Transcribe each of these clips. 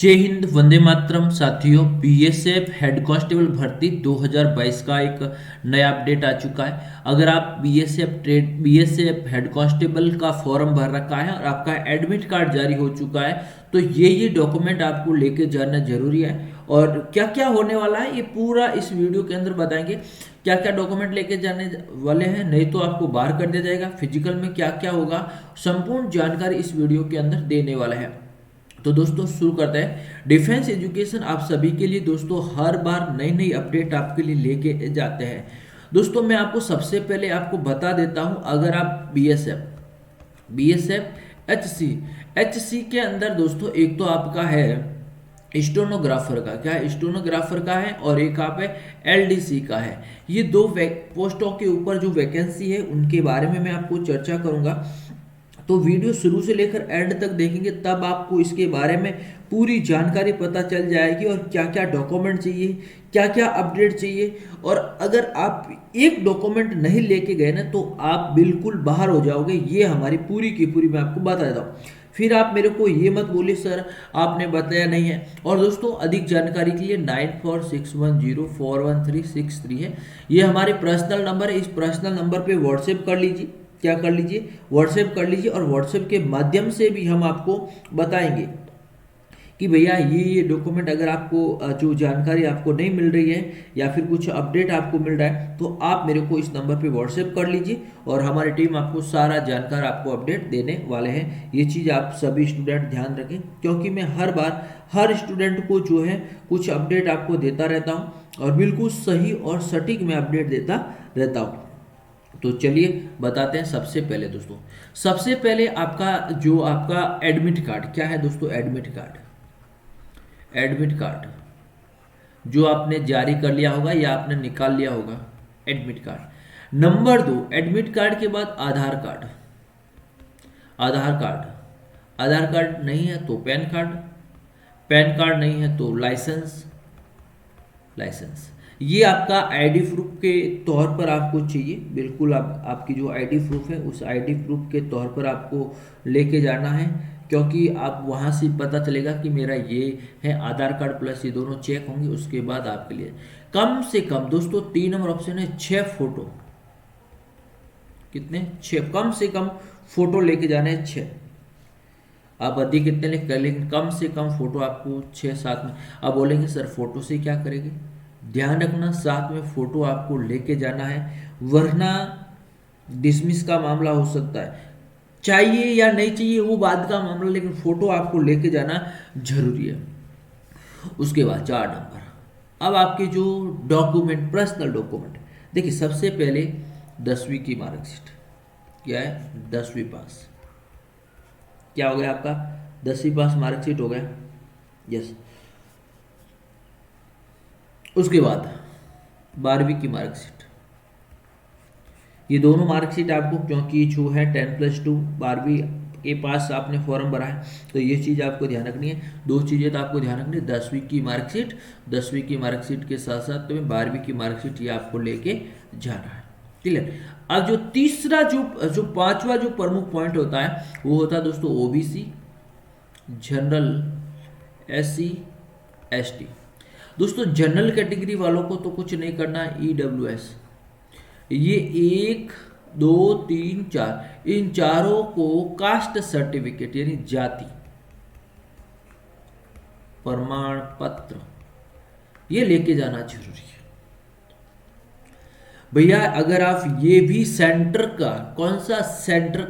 जय हिंद, वंदे मातरम। साथियों, BSF head constable भर्ती 2022 का एक नया अपडेट आ चुका है। अगर आप बीएसएफ हेड कांस्टेबल का फॉर्म भर रखा है और आपका एडमिट कार्ड जारी हो चुका है, तो ये डॉक्यूमेंट आपको लेके जाना जरूरी है। और क्या क्या होने वाला है ये पूरा इस वीडियो के अंदर बताएंगे। क्या क्या डॉक्यूमेंट लेके जाने वाले हैं, नहीं तो आपको बाहर कर दिया जाएगा। फिजिकल में क्या क्या होगा, संपूर्ण जानकारी इस वीडियो के अंदर देने वाला है। तो दोस्तों शुरू करते हैं। डिफेंस एजुकेशन आप सभी के लिए दोस्तों हर बार नई नई अपडेट आपके लिए लेके जाते हैं। दोस्तों मैं आपको सबसे पहले आपको बता देता हूं, अगर आप बीएसएफ एचसी के अंदर दोस्तों एक तो आपका है स्टोनोग्राफर का, क्या है स्टोनोग्राफर का है, और एक आप है एलडीसी का है। ये दो पोस्टों के ऊपर जो वैकेंसी है उनके बारे में मैं आपको चर्चा करूंगा। तो वीडियो शुरू से लेकर एंड तक देखेंगे, तब आपको इसके बारे में पूरी जानकारी पता चल जाएगी और क्या क्या डॉक्यूमेंट चाहिए, क्या क्या अपडेट चाहिए। और अगर आप एक डॉक्यूमेंट नहीं लेके गए ना, तो आप बिल्कुल बाहर हो जाओगे। ये हमारी पूरी की पूरी मैं आपको बता देता हूँ। फिर आप मेरे को ये मत बोलिए सर आपने बताया नहीं है। और दोस्तों अधिक जानकारी के लिए 9461041363 है, ये हमारे पर्सनल नंबर है। इस पर्सनल नंबर पे व्हाट्सएप कर लीजिए। क्या कर लीजिए, व्हाट्सएप कर लीजिए। और व्हाट्सएप के माध्यम से भी हम आपको बताएंगे कि भैया ये डॉक्यूमेंट अगर आपको जो जानकारी आपको नहीं मिल रही है या फिर कुछ अपडेट आपको मिल रहा है, तो आप मेरे को इस नंबर पे व्हाट्सएप कर लीजिए और हमारी टीम आपको सारा जानकार आपको अपडेट देने वाले हैं। ये चीज़ आप सभी स्टूडेंट ध्यान रखें, क्योंकि मैं हर बार हर स्टूडेंट को जो है कुछ अपडेट आपको देता रहता हूँ और बिल्कुल सही और सटीक मैं अपडेट देता रहता हूँ। तो चलिए बताते हैं। सबसे पहले दोस्तों, सबसे पहले आपका एडमिट कार्ड क्या है दोस्तों। एडमिट कार्ड जो आपने जारी कर लिया होगा या आपने निकाल लिया होगा, admit card. Number 2, admit card के बाद आधार कार्ड। आधार कार्ड नहीं है तो पैन कार्ड। पैन कार्ड नहीं है तो लाइसेंस। ये आपका आईडी प्रूफ के तौर पर आपको चाहिए। बिल्कुल आपकी जो आईडी प्रूफ है उस आईडी प्रूफ के तौर पर आपको लेके जाना है, क्योंकि आप वहाँ से पता चलेगा कि मेरा ये है। आधार कार्ड प्लस ये दोनों चेक होंगे, उसके बाद आपके लिए कम से कम दोस्तों 3 नंबर ऑप्शन है 6 फोटो। कितने? 6। कम से कम फोटो लेके जाने हैं 6। आप अधिक कितने लिख, लेकिन कम से कम फोटो आपको 6-7 में। आप बोलेंगे सर फोटो से क्या करेंगे, ध्यान रखना साथ में फोटो आपको लेके जाना है, वरना डिसमिस का मामला हो सकता है। चाहिए या नहीं चाहिए वो बाद का मामला, लेकिन फोटो आपको लेके जाना जरूरी है। उसके बाद 4 नंबर, अब आपके जो डॉक्यूमेंट, पर्सनल डॉक्यूमेंट, देखिए सबसे पहले 10वीं की मार्कशीट। क्या है? 10वीं पास। क्या हो गया आपका? 10वीं पास मार्कशीट हो गया। यस। उसके बाद 12वीं की मार्कशीट। ये दोनों मार्कशीट आपको, क्योंकि जो है 10+2 12वीं के पास आपने फॉर्म भरा है, तो ये चीज़ आपको ध्यान रखनी है। 2 चीज़ें तो आपको ध्यान रखनी है, 10वीं की मार्कशीट, 10वीं की मार्कशीट के साथ साथ तुम्हें 12वीं की मार्कशीट ये आपको लेके जाना है। क्लियर? अब जो तीसरा जो पांचवा जो प्रमुख पॉइंट होता है वो होता है दोस्तों ओबीसी, जनरल, एससी, एसटी। दोस्तों जनरल कैटेगरी वालों को तो कुछ नहीं करना है, ईडब्ल्यूएस। ये 1 2 3 4, इन चारों को कास्ट सर्टिफिकेट यानी जाति प्रमाण पत्र ये लेके जाना जरूरी है भैया। अगर आप ये भी सेंटर का, कौन सा सेंटर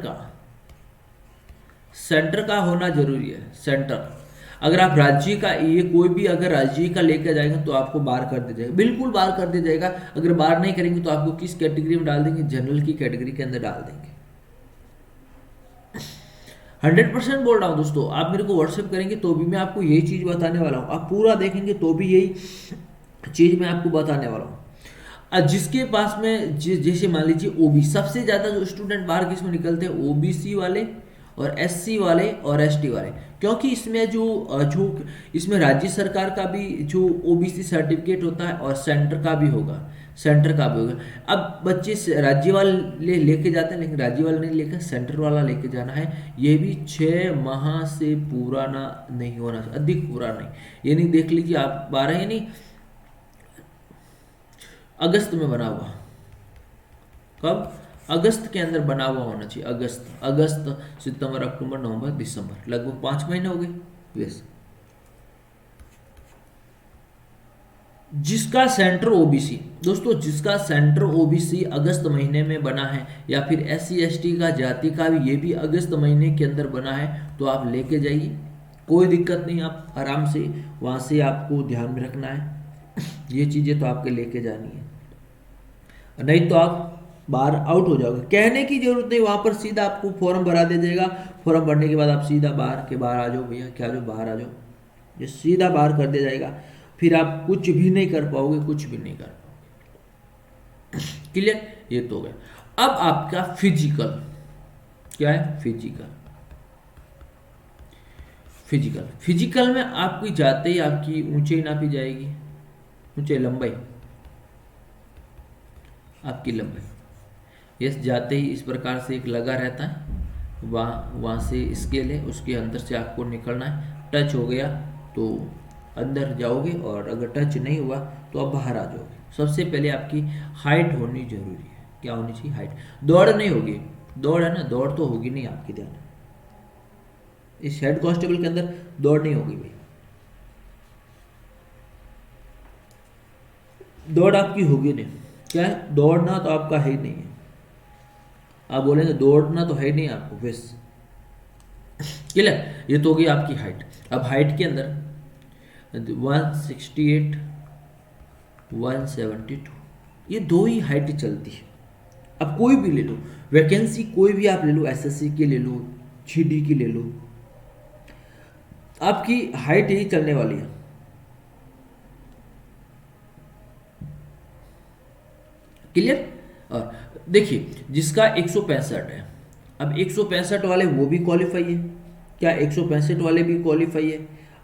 का होना जरूरी है। सेंटर, अगर आप राज्य का, ये कोई भी अगर राज्य का लेकर जाएंगे तो आपको बाहर कर दिया जाएगा, बिल्कुल बाहर कर दिया जाएगा। अगर बाहर नहीं करेंगे तो आपको किस कैटेगरी में डाल देंगे? जनरल की कैटेगरी के अंदर डाल देंगे। 100% बोल रहा हूँ दोस्तों। आप मेरे को व्हाट्सएप करेंगे तो भी मैं आपको यही चीज़ बताने वाला हूँ, आप पूरा देखेंगे तो भी यही चीज़ मैं आपको बताने वाला हूँ। जिसके पास में जैसे मान लीजिए ओबीसी, सबसे ज़्यादा जो स्टूडेंट बाहर किस में निकलते हैं? ओबीसी वाले और एससी वाले और एसटी वाले, क्योंकि इसमें जो इसमें राज्य सरकार का भी जो ओबीसी सर्टिफिकेट होता है और सेंटर का भी होगा, सेंटर का भी होगा। अब बच्चे राज्य वाले लेके जाते हैं, लेकिन राज्य वाला नहीं लेकर सेंटर वाला लेके जाना है। ये भी 6 माह से पुराना नहीं होना, अधिक पुराना नहीं। ये नहीं देख लीजिए आप 12 ही नहीं, अगस्त में बना हुआ, कब, अगस्त के अंदर बना हुआ होना चाहिए। अगस्त सितंबर अक्टूबर नवंबर दिसंबर, लगभग 5 महीने हो गए। यस, जिसका सेंटर ओबीसी, दोस्तों जिसका सेंटर ओबीसी अगस्त महीने में बना है, या फिर एससी एसटी का जाति का भी ये भी अगस्त महीने के अंदर बना है, तो आप लेके जाइए, कोई दिक्कत नहीं। आप आराम से वहाँ से आपको ध्यान में रखना है, ये चीज़ें तो आपके लेके जानी है, नहीं तो आप बाहर आउट हो जाओगे। कहने की जरूरत नहीं, वहाँ पर सीधा आपको फॉर्म भरा दे देगा। फॉर्म भरने के बाद आप सीधा बाहर आ जाओ भैया, क्या जो बाहर आ जाओ, ये सीधा बाहर कर दिया जाएगा। फिर आप कुछ भी नहीं कर पाओगे, कुछ भी नहीं कर पाओगे। क्लियर, ये तो हो गया। अब आपका फिजिकल क्या है, फिजिकल में आपकी जाते ही आपकी ऊंचाई नापी जाएगी, ऊंचाई लंबाई, आपकी लंबाई। यस, जाते ही इस प्रकार से एक लगा रहता है, वहाँ से स्केल है, उसके अंदर से आपको निकलना है। टच हो गया तो अंदर जाओगे, और अगर टच नहीं हुआ तो आप बाहर आ जाओगे। सबसे पहले आपकी हाइट होनी जरूरी है। क्या होनी चाहिए, हाइट। दौड़ नहीं होगी, दौड़ है ना, दौड़ तो होगी नहीं, आपकी ध्यान, इस हेड कांस्टेबल के अंदर दौड़ नहीं होगी भाई, दौड़ आपकी होगी नहीं। क्या है, दौड़ना तो आपका है ही नहीं है। आप बोलेंगे दौड़ना तो है ही नहीं आपको, बस क्लियर। ये तो होगी आपकी हाइट। अब हाइट के अंदर 168 172, ये दो ही हाइट चलती है। अब कोई भी ले लो वैकेंसी, कोई भी आप ले लो, एसएससी की ले लो, जीडी की ले लो, आपकी हाइट यही चलने वाली है। क्लियर। और देखिए जिसका 165 है, अब 165 वाले वो भी क्वालिफाई है। क्या 165 वाले भी क्वालिफाई है?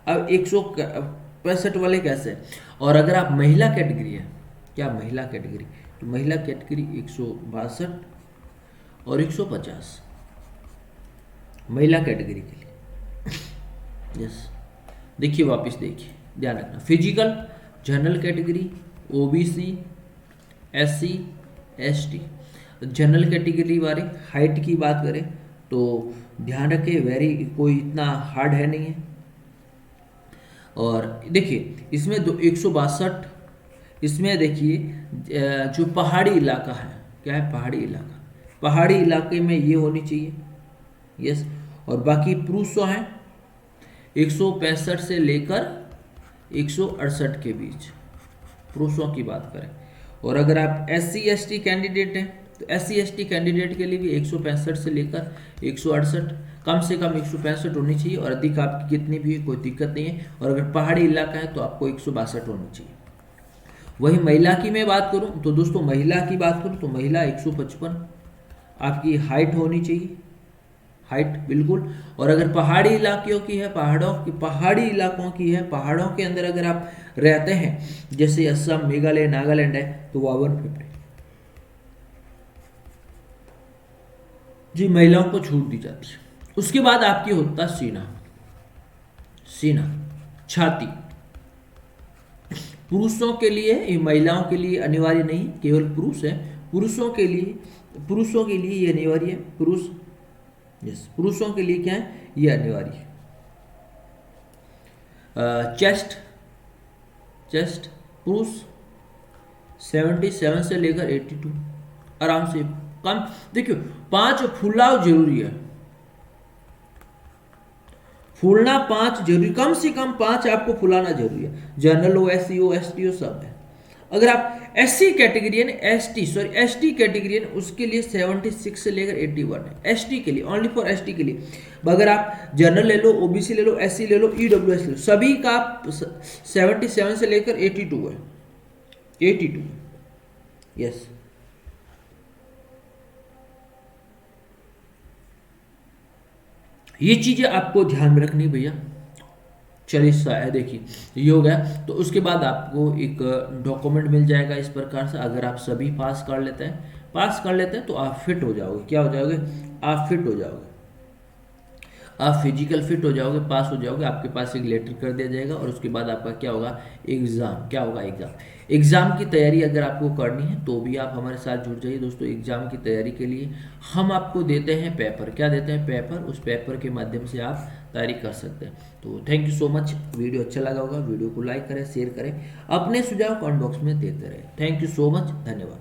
अब 165 वाले कैसे है? और अगर आप महिला कैटेगरी है, क्या महिला कैटेगरी, तो महिला कैटेगरी 162 और 150 महिला कैटेगरी के लिए। यस, देखिए वापस देखिए, ध्यान रखना। Physical general category, OBC, SC, ST. General category वाले हाइट की बात करें तो ध्यान रखें, वेरी कोई इतना हार्ड है नहीं है। और देखिए इसमें 162, इसमें देखिए जो पहाड़ी इलाका है, क्या है, पहाड़ी इलाका, पहाड़ी इलाके में ये होनी चाहिए। यस, और बाकी पुरुषों हैं 165 से लेकर 168 के बीच, पुरुषों की बात करें। और अगर आप एससी एसटी कैंडिडेट हैं तो एससी एसटी कैंडिडेट के लिए भी 165 से लेकर 168, कम से कम 165 होनी चाहिए, और अधिक आपकी कितनी भी कोई दिक्कत नहीं है। और अगर पहाड़ी इलाका है तो आपको 162 होनी चाहिए। वही महिला की मैं बात करूं तो दोस्तों, महिला की बात करूं तो महिला 155 आपकी हाइट होनी चाहिए, हाइट बिल्कुल। और अगर पहाड़ी इलाकों की है, पहाड़ी इलाकों की है, पहाड़ों के अंदर अगर आप रहते हैं, जैसे असम, मेघालय, नागालैंड है, तो 150 जी महिलाओं को छूट दी जाती है। उसके बाद आपकी होता है सीना, छाती। पुरुषों के लिए, महिलाओं के लिए अनिवार्य नहीं, केवल पुरुष है। पुरुषों के लिए ये अनिवार्य है, पुरुषों के लिए क्या है, ये अनिवार्य है। चेस्ट पुरुष 77 से लेकर 82 आराम से। कम देखियो, 5 फुलाव जरूरी है, फूलना 5 जरूरी, कम से कम 5 आपको फुलाना जरूरी है। जनरल हो, एससी हो, एसटी हो, सब है। अगर आप एससी कैटेगरियन, एसटी कैटेगरियन, उसके लिए 76 से लेकर 81 है, एसटी के लिए, ओनली फॉर एसटी के लिए। अगर आप जनरल ले लो, ओबीसी ले लो, एससी ले लो, ईडब्ल्यूएस ले लो, सभी का 77 से लेकर 82 है, 82। यस, ये चीज़ें आपको ध्यान में रखनी भैया। चलिए देखिए ये हो गया। तो उसके बाद आपको एक डॉक्यूमेंट मिल जाएगा इस प्रकार से। अगर आप सभी पास कर लेते हैं तो आप फिट हो जाओगे। क्या हो जाओगे? आप फिट हो जाओगे, आप फिजिकल फिट हो जाओगे, पास हो जाओगे। आपके पास एक लेटर कर दिया जाएगा और उसके बाद आपका क्या होगा? एग्ज़ाम। क्या होगा? एग्ज़ाम। एग्ज़ाम की तैयारी अगर आपको करनी है तो भी आप हमारे साथ जुड़ जाइए दोस्तों। एग्ज़ाम की तैयारी के लिए हम आपको देते हैं पेपर। क्या देते हैं? पेपर। उस पेपर के माध्यम से आप तैयारी कर सकते हैं। तो thank you so much. Video अच्छा लगा होगा, वीडियो को लाइक करें, शेयर करें, अपने सुझाव कमेंट बॉक्स में देते रहे। थैंक यू सो मच, धन्यवाद।